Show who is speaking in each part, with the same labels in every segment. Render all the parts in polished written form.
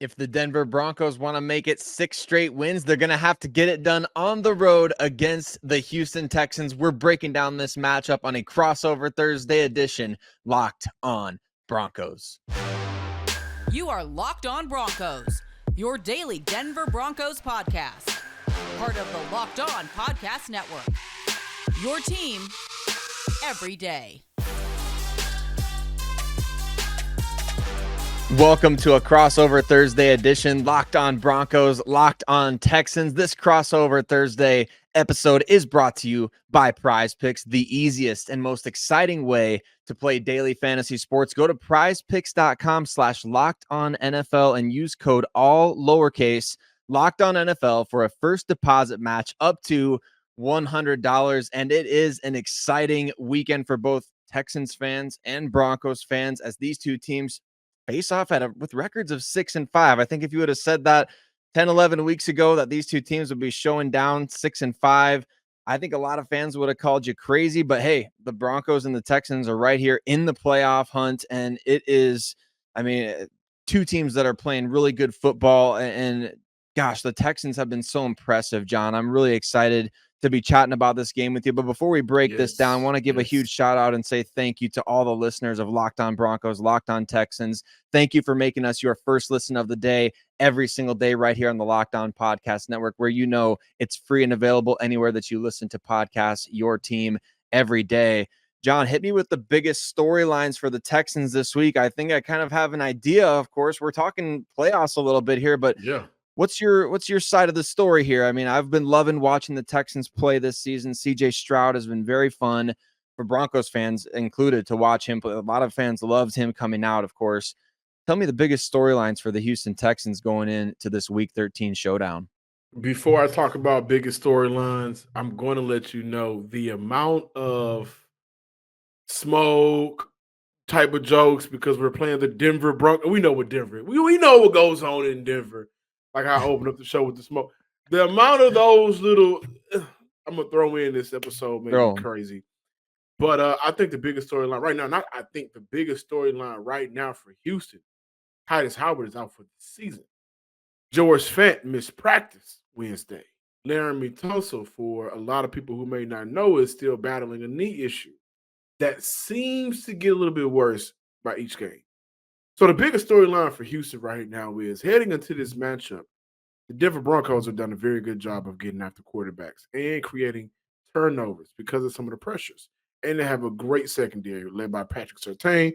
Speaker 1: If the Denver Broncos want to make it 6 straight wins, they're going to have to get it done on the road against the Houston Texans. We're breaking down this matchup on a crossover Thursday edition, Locked On Broncos.
Speaker 2: You are Locked On Broncos, your daily Denver Broncos podcast. Part of the Locked On Podcast Network. Your team every day.
Speaker 1: Welcome to a crossover Thursday edition, Locked On Broncos, Locked On Texans. This crossover Thursday episode is brought to you by PrizePicks, the easiest and most exciting way to play daily fantasy sports. Go to prizepicks.com/LockedOnNFL and use code all lowercase Locked On NFL for a first deposit match up to $100. And it is an exciting weekend for both Texans fans and Broncos fans as these two teams face off with records of 6-5. I think if you would have said that 10, 11 weeks ago that these two teams would be showing down 6-5, I think a lot of fans would have called you crazy. But hey, the Broncos and the Texans are right here in the playoff hunt. And it is, two teams that are playing really good football. And gosh, the Texans have been so impressive, John. I'm really excited to be chatting about this game with you. But before we break this down, I want to give a huge shout out and say thank you to all the listeners of Locked On Broncos, Locked On Texans. Thank you for making us your first listen of the day every single day right here on the Locked On Podcast Network, where you know it's free and available anywhere that you listen to podcasts, your team every day. John, hit me with the biggest storylines for the Texans this week. I think I kind of have an idea. Of course, we're talking playoffs a little bit here, but yeah. What's your side of the story here? I mean, I've been loving watching the Texans play this season. CJ Stroud has been very fun for Broncos fans included to watch him. But a lot of fans loved him coming out, of course. Tell me the biggest storylines for the Houston Texans going into this Week 13 showdown.
Speaker 3: Before I talk about biggest storylines, I'm going to let you know the amount of smoke type of jokes because we're playing the Denver Broncos. We know what Denver. We know what goes on in Denver. Like I opened up the show with the smoke. The amount of those little, I'm going to throw in this episode, maybe crazy. But I think the biggest storyline right now, the biggest storyline right now for Houston, Titus Howard is out for the season. George Fant missed practice Wednesday. Laramie Tunsil, for a lot of people who may not know, is still battling a knee issue that seems to get a little bit worse by each game. So the biggest storyline for Houston right now is heading into this matchup, the Denver Broncos have done a very good job of getting after quarterbacks and creating turnovers because of some of the pressures. And they have a great secondary led by Patrick Surtain.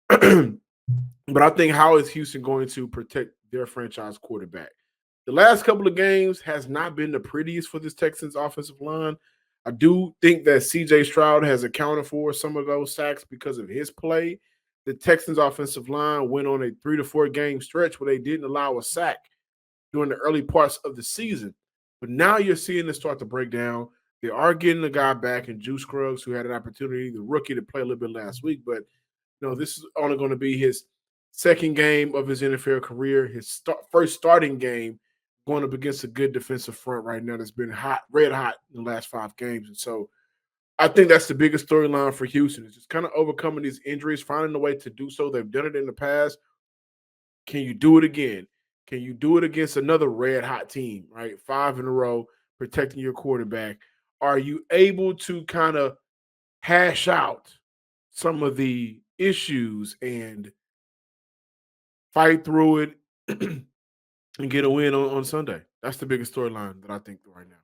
Speaker 3: But I think how is Houston going to protect their franchise quarterback? The last couple of games has not been the prettiest for this Texans offensive line. I do think that CJ Stroud has accounted for some of those sacks because of his play. The Texans offensive line went on a 3 to 4 game stretch where they didn't allow a sack during the early parts of the season. But now you're seeing it start to break down. They are getting the guy back in Juice Scruggs, who had an opportunity, the rookie, to play a little bit last week. But, this is only going to be his second game of his NFL career, his first starting game going up against a good defensive front right now that's been red hot in the last 5 games. And so I think that's the biggest storyline for Houston is just kind of overcoming these injuries, finding a way to do so. They've done it in the past. Can you do it again? Can you do it against another red-hot team, right? 5 in a row, protecting your quarterback. Are you able to kind of hash out some of the issues and fight through it and get a win on Sunday? That's the biggest storyline that I think right now.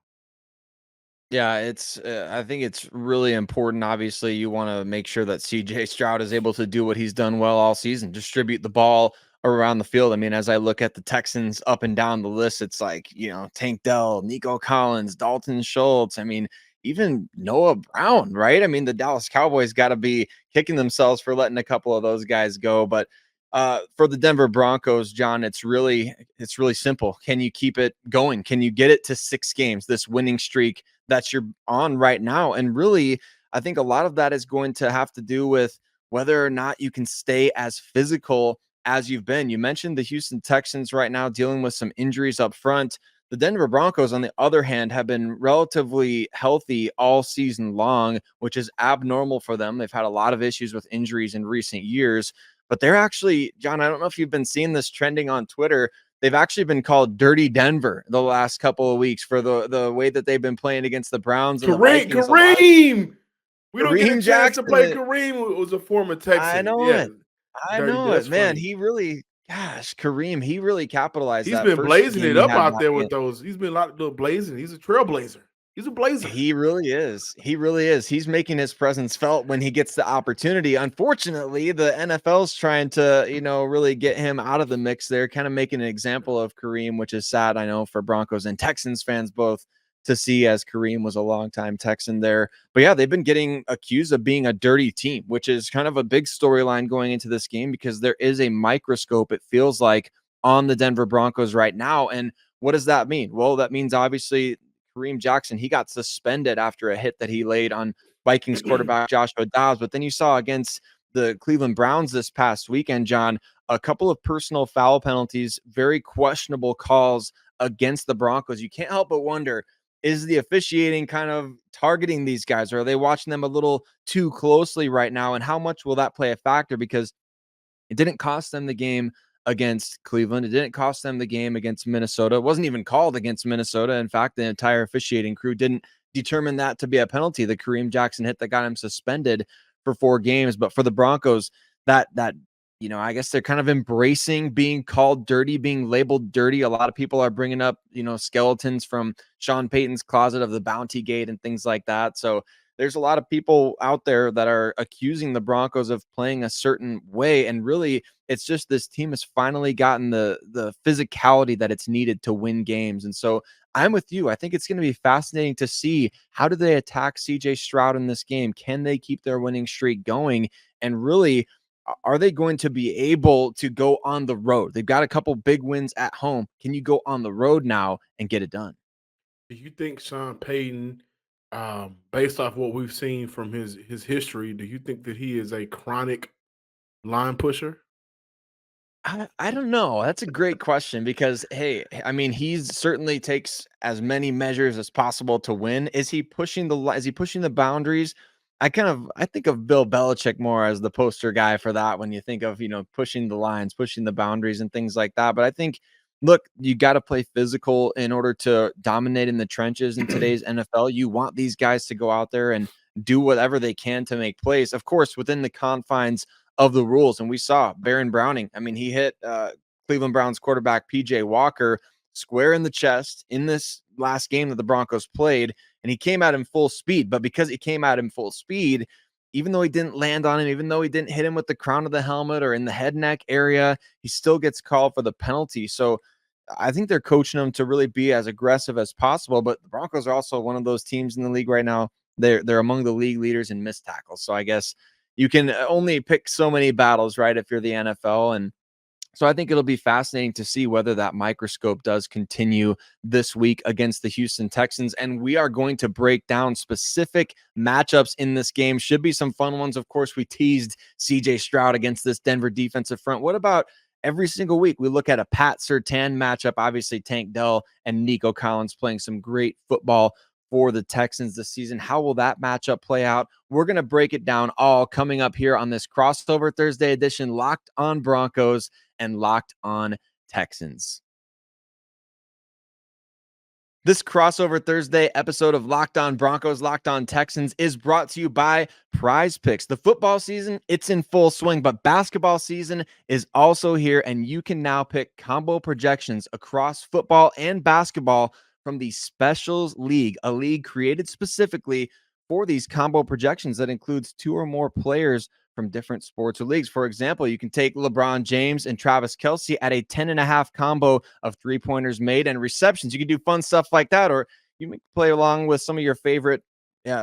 Speaker 1: Yeah, I think it's really important. Obviously, you want to make sure that CJ Stroud is able to do what he's done well all season, distribute the ball around the field. I mean, as I look at the Texans up and down the list, it's like, Tank Dell, Nico Collins, Dalton Schultz. I mean, even Noah Brown, right? I mean, the Dallas Cowboys got to be kicking themselves for letting a couple of those guys go. But for the Denver Broncos, John, it's really simple. Can you keep it going? Can you get it to 6 games, this winning streak that you're on right now? And really, I think a lot of that is going to have to do with whether or not you can stay as physical as you've been. You mentioned the Houston Texans right now dealing with some injuries up front. The Denver Broncos, on the other hand, have been relatively healthy all season long, which is abnormal for them. They've had a lot of issues with injuries in recent years. but they're actually, John, I don't know if you've been seeing this trending on Twitter. They've actually been called Dirty Denver the last couple of weeks for the way that they've been playing against the Browns and the Vikings.
Speaker 3: Kareem. We don't get a
Speaker 1: Kareem
Speaker 3: chance to play
Speaker 1: Jackson.
Speaker 3: Kareem. Was a former
Speaker 1: I
Speaker 3: Texan.
Speaker 1: know
Speaker 3: Yeah,
Speaker 1: it. I
Speaker 3: dirty.
Speaker 1: know it,
Speaker 3: That's
Speaker 1: man.
Speaker 3: funny.
Speaker 1: He really, gosh, Kareem, he really capitalized
Speaker 3: He's
Speaker 1: that
Speaker 3: been
Speaker 1: first
Speaker 3: blazing
Speaker 1: game
Speaker 3: it
Speaker 1: he
Speaker 3: up
Speaker 1: had
Speaker 3: out
Speaker 1: back
Speaker 3: there
Speaker 1: in.
Speaker 3: with those. He's been a lot of blazing. He's a trailblazer. He's a blazer.
Speaker 1: He really is. He really is. He's making his presence felt when he gets the opportunity. Unfortunately, the NFL's trying to, really get him out of the mix there, kind of making an example of Kareem, which is sad, I know, for Broncos and Texans fans both to see, as Kareem was a longtime Texan there. But yeah, they've been getting accused of being a dirty team, which is kind of a big storyline going into this game because there is a microscope, it feels like, on the Denver Broncos right now. And what does that mean? Well, that means obviously Kareem Jackson, he got suspended after a hit that he laid on Vikings quarterback Joshua Dobbs. But then you saw against the Cleveland Browns this past weekend, John, a couple of personal foul penalties, very questionable calls against the Broncos. You can't help but wonder, is the officiating kind of targeting these guys, or are they watching them a little too closely right now? And how much will that play a factor? Because it didn't cost them the game against Cleveland. It didn't cost them the game against Minnesota. It wasn't even called against Minnesota. In fact, the entire officiating crew didn't determine that to be a penalty. The Kareem Jackson hit that got him suspended for 4 games. But for the Broncos, that I guess they're kind of embracing being called dirty, being labeled dirty. A lot of people are bringing up, skeletons from Sean Payton's closet of the Bounty Gate and things like that. So there's a lot of people out there that are accusing the Broncos of playing a certain way. And really, it's just this team has finally gotten the physicality that it's needed to win games. And so I'm with you. I think it's going to be fascinating to see, how do they attack CJ Stroud in this game? Can they keep their winning streak going? And really, are they going to be able to go on the road? They've got a couple big wins at home. Can you go on the road now and get it done?
Speaker 3: Do you think Sean Payton, based off what we've seen from his history, do you think that he is a chronic line pusher?
Speaker 1: I don't know. That's a great question because, hey, I mean, he certainly takes as many measures as possible to win. Is he pushing is he pushing the boundaries? I think of Bill Belichick more as the poster guy for that when you think of, pushing the lines, pushing the boundaries and things like that. But I think, look, you got to play physical in order to dominate in the trenches in today's NFL. You want these guys to go out there and do whatever they can to make plays, of course, within the confines of the rules. And we saw Baron Browning. I mean, he hit Cleveland Browns quarterback PJ Walker square in the chest in this last game that the Broncos played, and he came at him full speed. But because he came at him full speed, even though he didn't land on him, even though he didn't hit him with the crown of the helmet or in the head neck area, he still gets called for the penalty. So I think they're coaching him to really be as aggressive as possible. But the Broncos are also one of those teams in the league right now. They're among the league leaders in missed tackles. So I guess you can only pick so many battles, right, if you're the NFL. And so I think it'll be fascinating to see whether that microscope does continue this week against the Houston Texans. And we are going to break down specific matchups in this game. Should be some fun ones. Of course, we teased CJ Stroud against this Denver defensive front. What about every single week we look at a Pat Surtain matchup? Obviously, Tank Dell and Nico Collins playing some great football for the Texans this season. How will that matchup play out? We're going to break it down all coming up here on this crossover Thursday edition, Locked on Broncos and Locked on Texans. This crossover Thursday episode of Locked on Broncos, Locked on Texans is brought to you by PrizePicks. The football season, it's in full swing, but basketball season is also here, and you can now pick combo projections across football and basketball from the Specials League, a league created specifically for these combo projections that includes 2 or more players from different sports or leagues. For example, you can take LeBron James and Travis Kelce at a 10.5 combo of 3-pointers made and receptions. You can do fun stuff like that, or you can play along with some of your favorite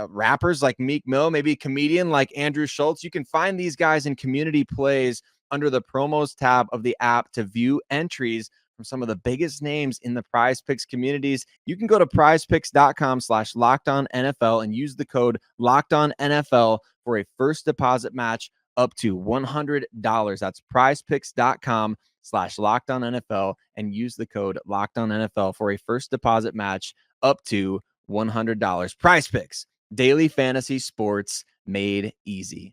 Speaker 1: rappers like Meek Mill, maybe a comedian like Andrew Schultz. You can find these guys in community plays under the promos tab of the app to view entries from some of the biggest names in the PrizePicks communities. You can go to prizepicks.com/lockedonnfl and use the code LockedOnNFL for a first deposit match up to $100. That's prizepicks.com/lockedonnfl and use the code LockedOnNFL for a first deposit match up to $100. PrizePicks, daily fantasy sports made easy.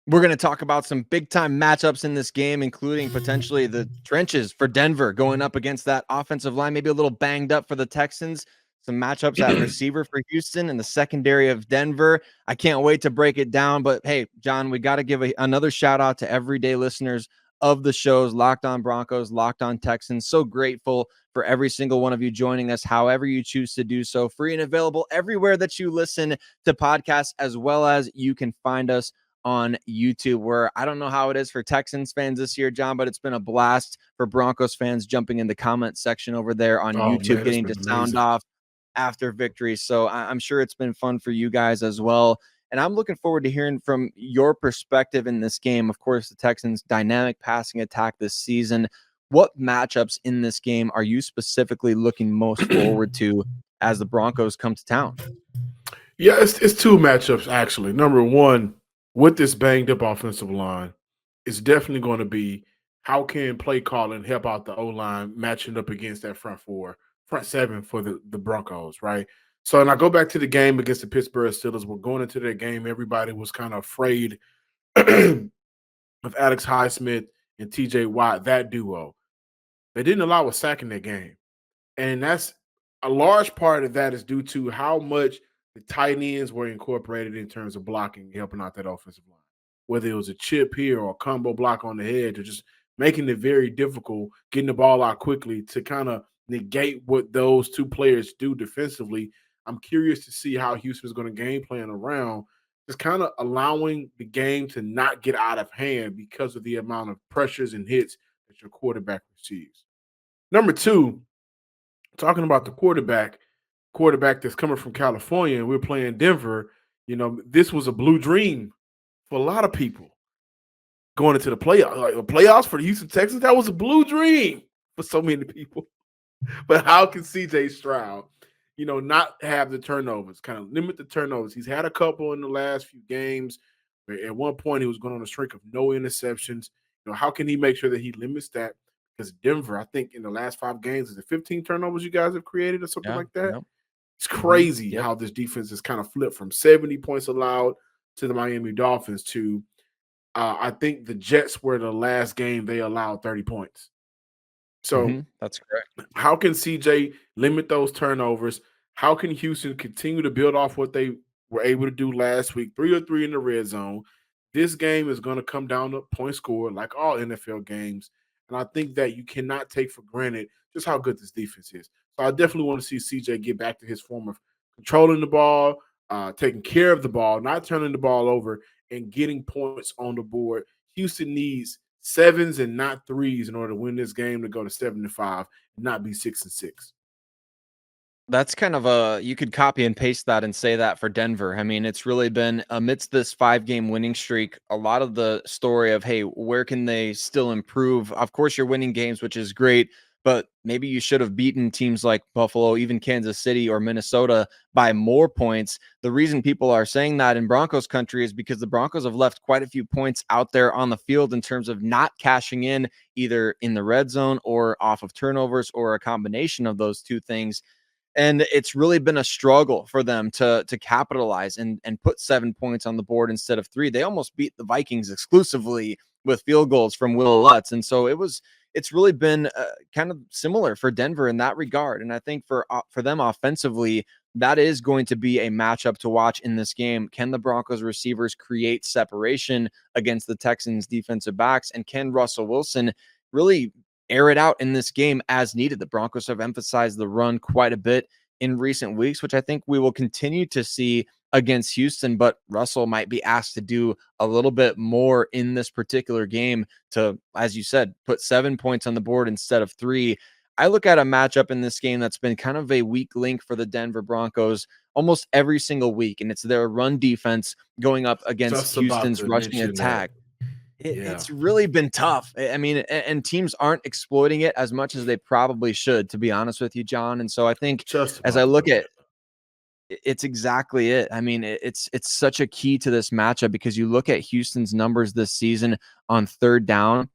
Speaker 1: We're going to talk about some big-time matchups in this game, including potentially the trenches for Denver going up against that offensive line, maybe a little banged up for the Texans. Some matchups at receiver for Houston and the secondary of Denver. I can't wait to break it down. But, hey, John, we got to give another shout-out to everyday listeners of the shows, Locked On Broncos, Locked On Texans. So grateful for every single one of you joining us, however you choose to do so. Free and available everywhere that you listen to podcasts, as well as you can find us on YouTube, where I don't know how it is for Texans fans this year, John, but it's been a blast for Broncos fans jumping in the comment section over there on YouTube,
Speaker 3: man,
Speaker 1: getting to sound off after victory. So I'm sure it's been fun for you guys as well. And I'm looking forward to hearing from your perspective in this game. Of course, the Texans' dynamic passing attack this season. What matchups in this game are you specifically looking most forward to as the Broncos come to town?
Speaker 3: Yeah, it's two matchups, actually. Number one, with this banged up offensive line, it's definitely going to be how can play calling help out the O-line matching up against that front seven for the Broncos, right? So, and I go back to the game against the Pittsburgh Steelers. We're going into that game. Everybody was kind of afraid of Alex Highsmith and TJ Watt, that duo. They didn't allow a sack in that game. And that's a large part of that is due to how much the tight ends were incorporated in terms of blocking, helping out that offensive line. Whether it was a chip here or a combo block on the head, or just making it very difficult, getting the ball out quickly to kind of negate what those two players do defensively. I'm curious to see how Houston's going to game plan around just kind of allowing the game to not get out of hand because of the amount of pressures and hits that your quarterback receives. Number two, talking about the quarterback that's coming from California, and we're playing Denver. This was a blue dream for a lot of people going into the playoffs for the Houston Texans. That was a blue dream for so many people. But how can CJ Stroud, not have the turnovers, kind of limit the turnovers? He's had a couple in the last few games. At one point, he was going on a streak of no interceptions. How can he make sure that he limits that? Because Denver, I think in the last 5 games, is it 15 turnovers you guys have created or something like that? Yep. It's crazy how this defense has kind of flipped from 70 points allowed to the Miami Dolphins to, I think the Jets were the last game they allowed 30 points. So
Speaker 1: that's correct.
Speaker 3: How can CJ limit those turnovers? How can Houston continue to build off what they were able to do last week? 3 of 3 in the red zone. This game is going to come down to point score like all NFL games. And I think that you cannot take for granted just how good this defense is. So I definitely want to see CJ get back to his form of controlling the ball, taking care of the ball, not turning the ball over, and getting points on the board. Houston needs 7s and not 3s in order to win this game, to go to 7-5 and not be 6-6.
Speaker 1: That's kind of you could copy and paste that and say that for Denver. I mean, it's really been amidst this 5-game winning streak, a lot of the story of, hey, where can they still improve? Of course, you're winning games, which is great, but maybe you should have beaten teams like Buffalo, even Kansas City or Minnesota by more points. The reason people are saying that in Broncos country is because the Broncos have left quite a few points out there on the field in terms of not cashing in either in the red zone or off of turnovers or a combination of those two things. And it's really been a struggle for them to capitalize and put 7 points on the board instead of 3. They almost beat the Vikings exclusively with field goals from Will Lutz. And so it's really been kind of similar for Denver in that regard. And I think for them offensively, that is going to be a matchup to watch in this game. Can the Broncos receivers create separation against the Texans defensive backs? And can Russell Wilson really air it out in this game as needed? The Broncos have emphasized the run quite a bit in recent weeks, which I think we will continue to see against Houston, but Russell might be asked to do a little bit more in this particular game to, as you said, put 7 points on the board instead of 3. I look at a matchup in this game that's been kind of a weak link for the Denver Broncos almost every single week, and it's their run defense going up against Houston's rushing attack. It's really been tough. I mean, and teams aren't exploiting it as much as they probably should, to be honest with you, John. And so I think as I look at it's exactly it. I mean, it's such a key to this matchup because you look at Houston's numbers this season on third down.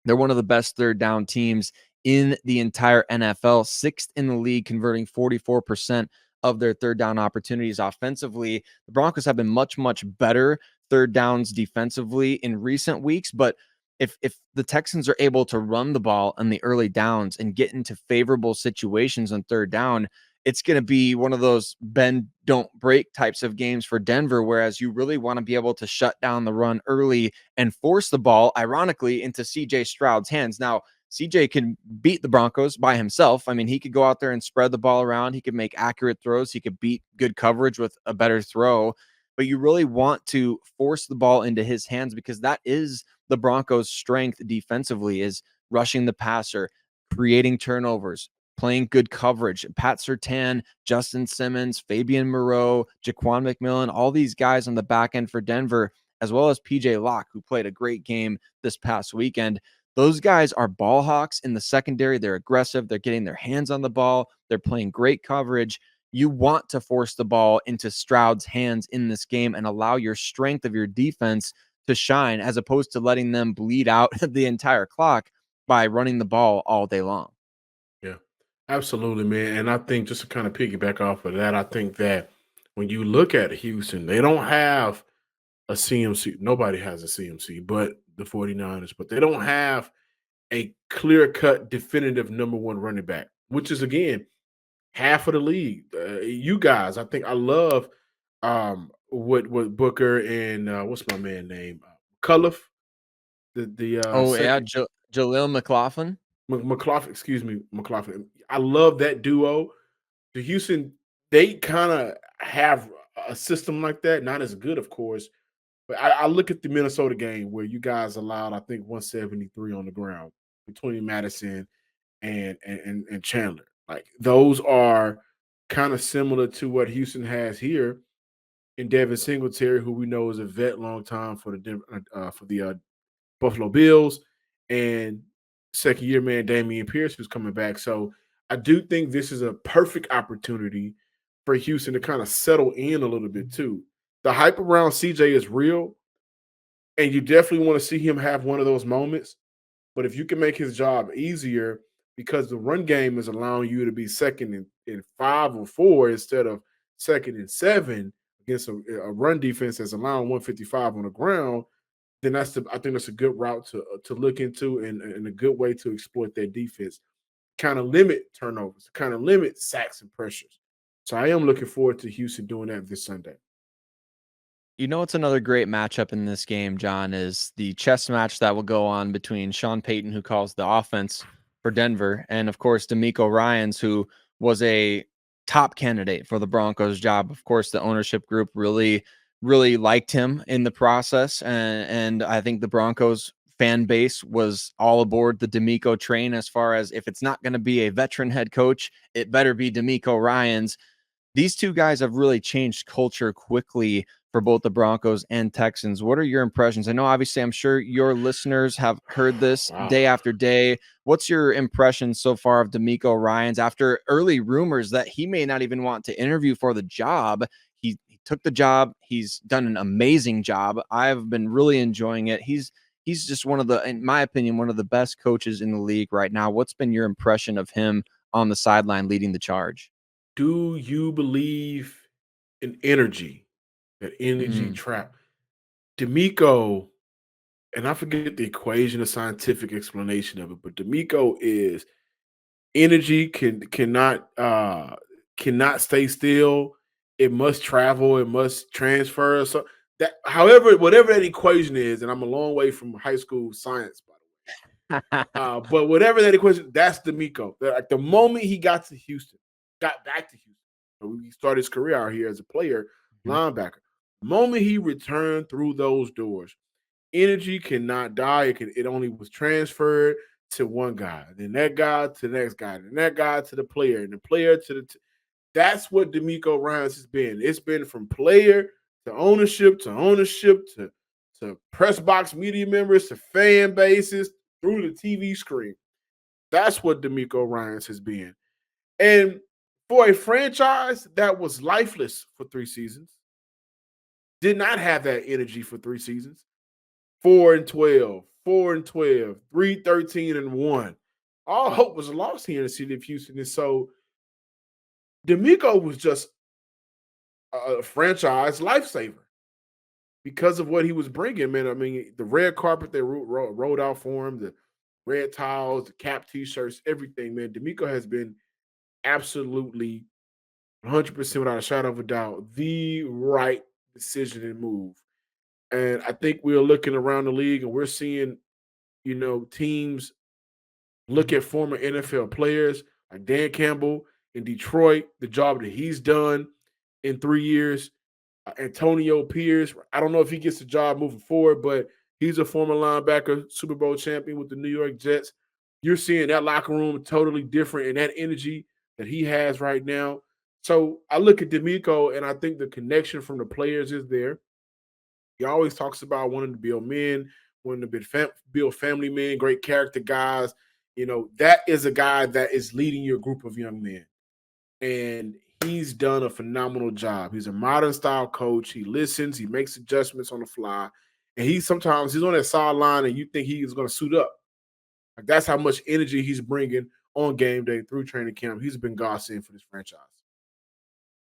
Speaker 1: They're one of the best third down teams in the entire NFL, 6th in the league, converting 44% of their third down opportunities offensively. The Broncos have been much, much better third downs defensively in recent weeks, but if the Texans are able to run the ball in the early downs and get into favorable situations on third down, it's going to be one of those bend, don't break types of games for Denver, whereas you really want to be able to shut down the run early and force the ball, ironically, into CJ Stroud's hands. Now, CJ can beat the Broncos by himself. I mean, he could go out there and spread the ball around. He could make accurate throws. He could beat good coverage with a better throw. But you really want to force the ball into his hands because that is the Broncos' strength defensively, is rushing the passer, creating turnovers, playing good coverage. Pat Surtain, Justin Simmons, Fabian Moreau, Jaquan McMillan, all these guys on the back end for Denver, as well as PJ Locke, who played a great game this past weekend. Those guys are ball hawks in the secondary. They're aggressive. They're getting their hands on the ball. They're playing great coverage. You want to force the ball into Stroud's hands in this game and allow your strength of your defense to shine, as opposed to letting them bleed out the entire clock by running the ball all day long.
Speaker 3: Yeah, absolutely, man. And I think just to kind of piggyback off of that, I think that when you look at Houston, they don't have a CMC. Nobody has a CMC but the 49ers, but they don't have a clear-cut, definitive number one running back, which is, again, half of the league. You guys, I think I love what Booker and what's my man name? Cullif, the
Speaker 1: Oh, yeah.
Speaker 3: second
Speaker 1: Jaleel McLaughlin.
Speaker 3: McLaughlin, excuse me, McLaughlin. I love that duo. The Houston, they kind of have a system like that. Not as good, of course, but I look at the Minnesota game where you guys allowed, I think, 173 on the ground between Madison and Chandler. Like those are kind of similar to what Houston has here in Devin Singletary, who we know is a vet, long time for the Buffalo Bills, and second year man Damian Pierce, who's coming back. So I do think this is a perfect opportunity for Houston to kind of settle in a little bit too. The hype around CJ is real, and you definitely want to see him have one of those moments. But if you can make his job easier, because the run game is allowing you to be second in 5 or 4 instead of second and 7 against a run defense that's allowing 155 on the ground, then I think that's a good route to look into and a good way to exploit that defense. Kind of limit turnovers, kind of limit sacks and pressures. So I am looking forward to Houston doing that this Sunday.
Speaker 1: You know what's another great matchup in this game, John, is the chess match that will go on between Sean Payton, who calls the offense for Denver, and of course DeMeco Ryans, who was a top candidate for the Broncos job. Of course, the ownership group really liked him in the process, and I think the Broncos fan base was all aboard the DeMeco train, as far as, if it's not going to be a veteran head coach, it better be DeMeco Ryans. These two guys have really changed culture quickly for both the Broncos and Texans. What are your impressions? I know, obviously, I'm sure your listeners have heard this day after day. What's your impression so far of DeMeco Ryans after early rumors that he may not even want to interview for the job? He took the job. He's done an amazing job. I've been really enjoying it. He's just one of the, in my opinion, one of the best coaches in the league right now. What's been your impression of him on the sideline leading the charge?
Speaker 3: Do you believe in energy? That energy trap. DeMeco, and I forget the equation, the scientific explanation of it, but DeMeco is energy cannot stay still. It must travel. It must transfer. So that, however, whatever that equation is, and I'm a long way from high school science, by the way. But whatever that equation, that's DeMeco. Like the moment he got back to Houston, he started his career out here as a player, linebacker. The moment he returned through those doors, energy cannot die. It only was transferred to one guy, then that guy to the next guy, then that guy to the player, and the player to the. That's what DeMeco Ryans has been. It's been from player to ownership to press box media members to fan bases through the TV screen. That's what DeMeco Ryans has been. And for a franchise that was lifeless for 3 seasons, did not have that energy for 3 seasons. 4-12, 4-12, 3-13-1. All hope was lost here in the city of Houston. And so DeMeco was just a franchise lifesaver. because of what he was bringing, man. I mean, the red carpet they rolled out for him, the red towels, the cap T-shirts, everything, man. D'Amico has been absolutely 100% without a shadow of a doubt the right decision and move. And I think we're looking around the league and we're seeing, teams look at former NFL players like Dan Campbell in Detroit, the job that he's done in 3 years. Antonio Pierce, I don't know if he gets the job moving forward, but he's a former linebacker, Super Bowl champion with the New York Jets. You're seeing that locker room totally different and that energy that he has right now. So I look at D'Amico and I think the connection from the players is there. He always talks about wanting to build men, wanting to build family men, great character guys. That is a guy that is leading your group of young men. And he's done a phenomenal job. He's a modern style coach. He listens, he makes adjustments on the fly. And he's on that sideline and you think he's going to suit up. Like that's how much energy he's bringing on game day through training camp. He's been godsend for this franchise.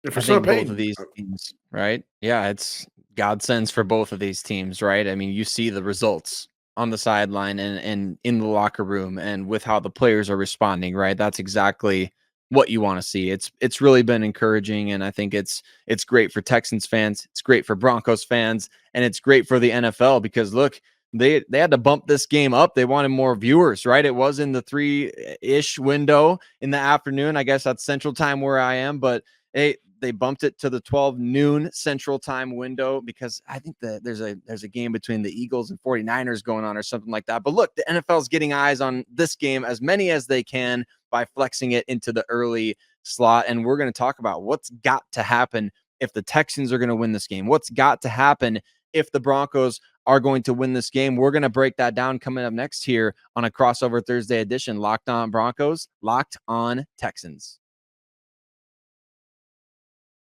Speaker 3: And for
Speaker 1: I think
Speaker 3: Surtain,
Speaker 1: both of these teams, right? Yeah, it's godsends for both of these teams, right? I mean, you see the results on the sideline and in the locker room and with how the players are responding, right? That's exactly what you want to see. It's really been encouraging, and I think it's great for Texans fans, it's great for Broncos fans, and it's great for the NFL because look, they had to bump this game up. They wanted more viewers, right? It was in the 3-ish window in the afternoon. I guess that's Central Time where I am, but they bumped it to the 12 noon Central Time window because I think that there's a game between the Eagles and 49ers going on or something like that. But look, the NFL's getting eyes on this game, as many as they can, by flexing it into the early slot. And we're going to talk about what's got to happen if the Texans are going to win this game. What's got to happen if the Broncos are going to win this game. We're going to break that down coming up next here on a crossover Thursday edition. Locked on Broncos, Locked on Texans.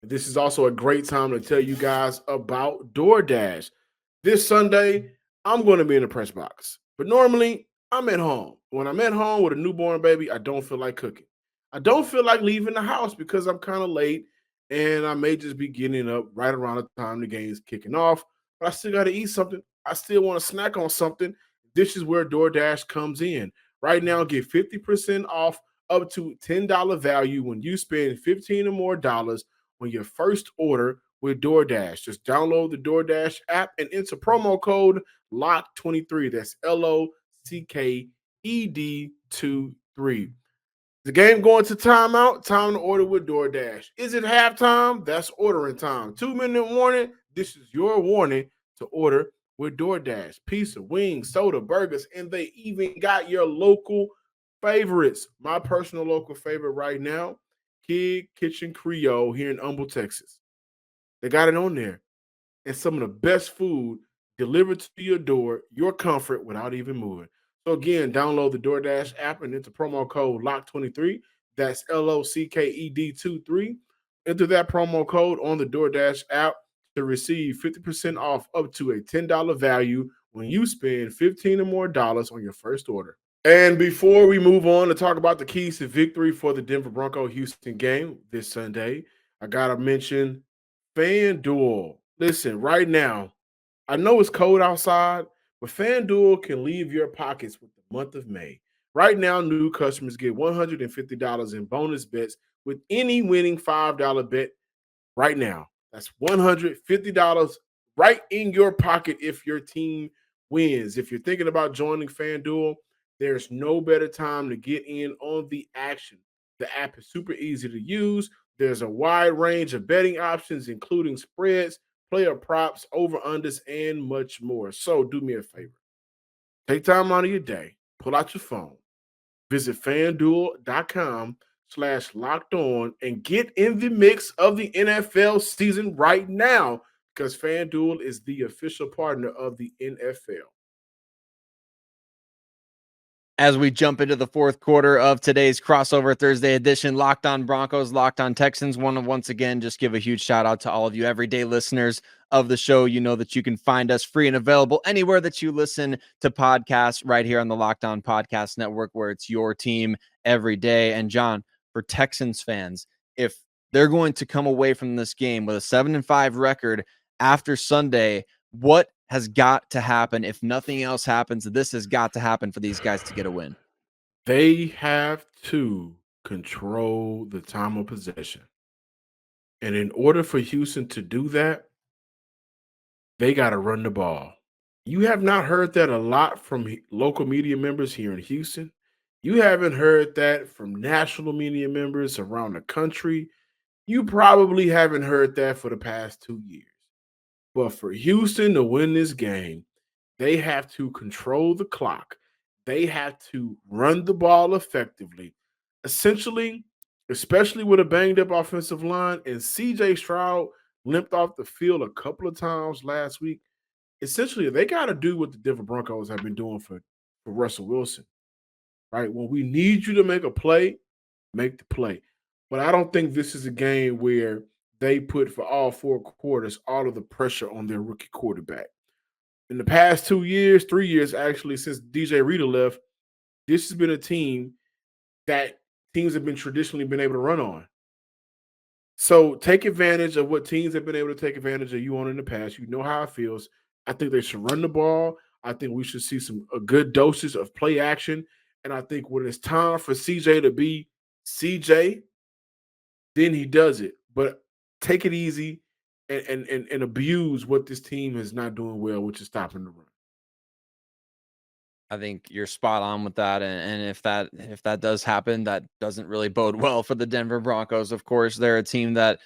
Speaker 3: This is also a great time to tell you guys about DoorDash. This Sunday, I'm going to be in the press box, but normally I'm at home. When I'm at home with a newborn baby, I don't feel like cooking. I don't feel like leaving the house because I'm kind of late and I may just be getting up right around the time the game's kicking off, but I still got to eat something. I still want to snack on something. This is where DoorDash comes in. Right now, get 50% off up to $10 value when you spend $15 or more on your first order with DoorDash. Just download the DoorDash app and enter promo code LOCK23. That's LOCKED23. The game going to timeout. Time to order with DoorDash. Is it halftime? That's ordering time. 2-minute warning. This is your warning to order with DoorDash. Pizza, wings, soda, burgers, and they even got your local favorites. My personal local favorite right now, Kid Kitchen Creole here in Humble, Texas. They got it on there. And some of the best food delivered to your door, your comfort without even moving. So again, download the DoorDash app and enter promo code LOCK23. That's LOCKED23. Enter that promo code on the DoorDash app to receive 50% off up to a $10 value when you spend $15 or more on your first order. And before we move on to talk about the keys to victory for the Denver Broncos Houston game this Sunday, I got to mention FanDuel. Listen, right now, I know it's cold outside, but FanDuel can leave your pockets with the month of May. Right now, new customers get $150 in bonus bets with any winning $5 bet right now. That's $150 right in your pocket if your team wins. If you're thinking about joining FanDuel, there's no better time to get in on the action. The app is super easy to use. There's a wide range of betting options, including spreads, player props, over-unders, and much more. So do me a favor. Take time out of your day. Pull out your phone. Visit FanDuel.com/locked-on and get in the mix of the NFL season right now because FanDuel is the official partner of the NFL.
Speaker 1: As we jump into the fourth quarter of today's crossover Thursday edition, Locked on Broncos, Locked on Texans, once again, just give a huge shout out to all of you everyday listeners of the show. You know that you can find us free and available anywhere that you listen to podcasts right here on the Locked On Podcast Network, where it's your team every day. And John, for Texans fans, if they're going to come away from this game with a 7-5 record after Sunday, what has got to happen? If nothing else happens, this has got to happen for these guys to get a win.
Speaker 3: They have to control the time of possession. And in order for Houston to do that, they got to run the ball. You have not heard that a lot from local media members here in Houston. You haven't heard that from national media members around the country. You probably haven't heard that for the past 2 years. But for Houston to win this game, they have to control the clock. They have to run the ball effectively. Essentially, especially with a banged up offensive line, and CJ Stroud limped off the field a couple of times last week. Essentially, they got to do what the Denver Broncos have been doing for Russell Wilson, right? When we need you to make a play, make the play. But I don't think this is a game where they put for all 4 quarters all of the pressure on their rookie quarterback. In the past 2 years, 3 years actually, since DJ Reader left, this has been a team that teams have been traditionally been able to run on. So take advantage of what teams have been able to take advantage of you on in the past. You know how it feels. I think they should run the ball. I think we should see a good doses of play action. And I think when it's time for CJ to be CJ, then he does it. But take it easy and abuse what this team is not doing well, which is stopping the run.
Speaker 1: I think you're spot on with that. And if that does happen, that doesn't really bode well for the Denver Broncos. Of course, they're a team that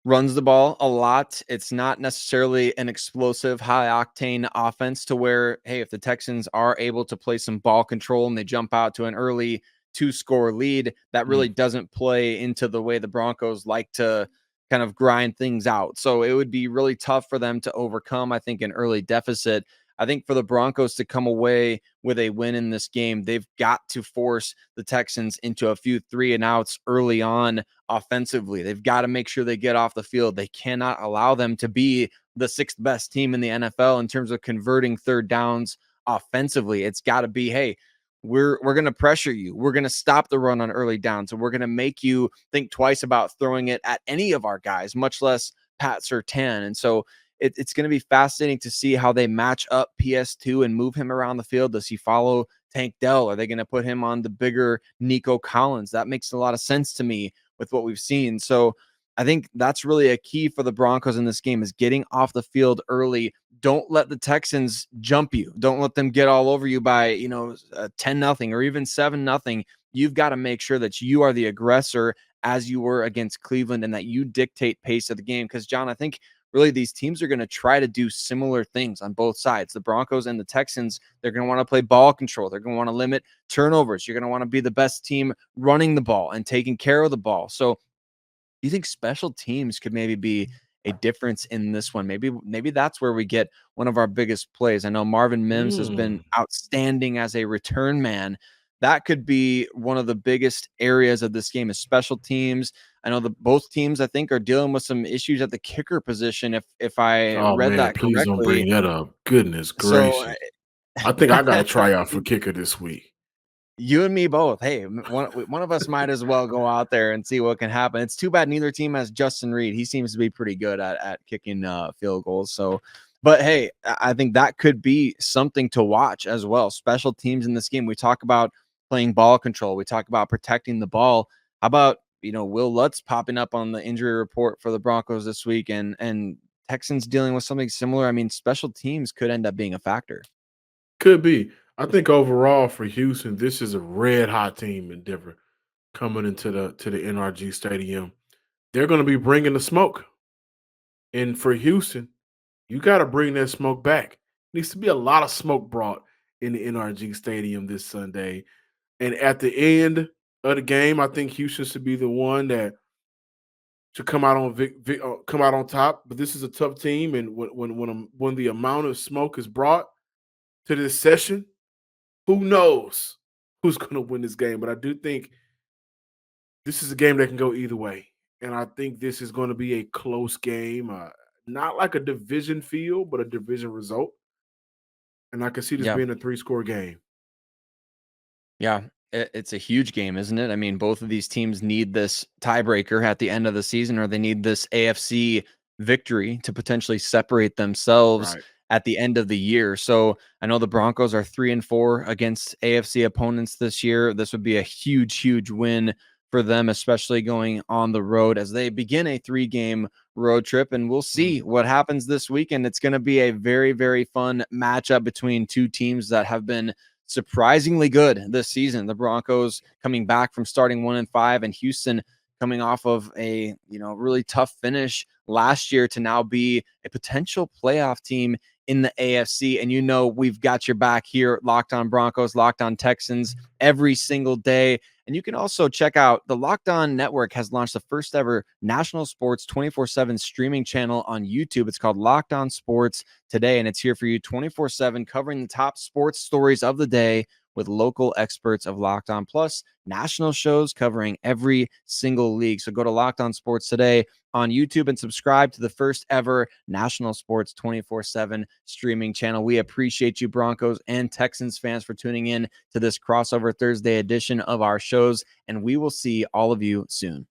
Speaker 1: runs the ball a lot. It's not necessarily an explosive, high octane offense to where, hey, if the Texans are able to play some ball control and they jump out to an early 2-score lead, that really doesn't play into the way the Broncos like to kind of grind things out. So it would be really tough for them to overcome, I think, an early deficit. I think for the Broncos to come away with a win in this game, they've got to force the Texans into a few 3-and-outs early on offensively. They've got to make sure they get off the field. They cannot allow them to be the 6th best team in the NFL in terms of converting third downs offensively. It's got to be, hey, we're going to pressure you. We're going to stop the run on early downs, and we're going to make you think twice about throwing it at any of our guys, much less Pat Surtain. And so it's going to be fascinating to see how they match up PS2 and move him around the field. Does he follow Tank Dell? Are they going to put him on the bigger Nico Collins? That makes a lot of sense to me with what we've seen. So I think that's really a key for the Broncos in this game, is getting off the field early. Don't let the Texans jump you. Don't let them get all over you by, 10-0 or even 7-0. You've got to make sure that you are the aggressor as you were against Cleveland and that you dictate pace of the game. Because, John, I think really these teams are going to try to do similar things on both sides. The Broncos and the Texans, they're going to want to play ball control. They're going to want to limit turnovers. You're going to want to be the best team running the ball and taking care of the ball. So do you think special teams could maybe be a difference in this one? Maybe that's where we get one of our biggest plays. I know Marvin Mims has been outstanding as a return man. That could be one of the biggest areas of this game is special teams. I know both teams, I think, are dealing with some issues at the kicker position. If I read that correctly.
Speaker 3: Please don't bring that up. Goodness gracious. I think I got to try out for kicker this week.
Speaker 1: You and me both. Hey, one of us might as well go out there and see what can happen. It's too bad neither team has Justin Reed. He seems to be pretty good at kicking field goals. So, but hey, I think that could be something to watch as well. Special teams in this game. We talk about playing ball control. We talk about protecting the ball. How about, Will Lutz popping up on the injury report for the Broncos this week and Texans dealing with something similar? I mean, special teams could end up being a factor.
Speaker 3: Could be. I think overall for Houston, this is a red hot team in Denver coming into the NRG Stadium. They're going to be bringing the smoke. And for Houston, you got to bring that smoke back. Needs to be a lot of smoke brought in the NRG Stadium this Sunday. And at the end of the game, I think Houston should be the one that should come out on top. But this is a tough team, and when the amount of smoke is brought to this session, who knows who's going to win this game? But I do think this is a game that can go either way, and I think this is going to be a close game, not like a division feel, but a division result. And I can see this being a 3-score game.
Speaker 1: Yeah, it's a huge game, isn't it? I mean, both of these teams need this tiebreaker at the end of the season, or they need this AFC victory to potentially separate themselves at the end of the year. So I know the Broncos are 3-4 against AFC opponents this year. This would be a huge win for them, especially going on the road as they begin a 3-game road trip. And we'll see what happens this weekend. It's going to be a very fun matchup between two teams that have been surprisingly good this season. The Broncos coming back from starting 1-5, and Houston coming off of a really tough finish last year to now be a potential playoff team in the AFC. And we've got your back here, Locked On Broncos, Locked On Texans, every single day. And you can also check out the Locked On Network has launched the first ever national sports 24/7 streaming channel on YouTube. It's called Locked On Sports Today, and it's here for you 24/7, covering the top sports stories of the day with local experts of Locked On, plus national shows covering every single league. So go to Locked On Sports Today on YouTube and subscribe to the first ever national sports 24/7 streaming channel. We appreciate you, Broncos and Texans fans, for tuning in to this crossover Thursday edition of our shows, and we will see all of you soon.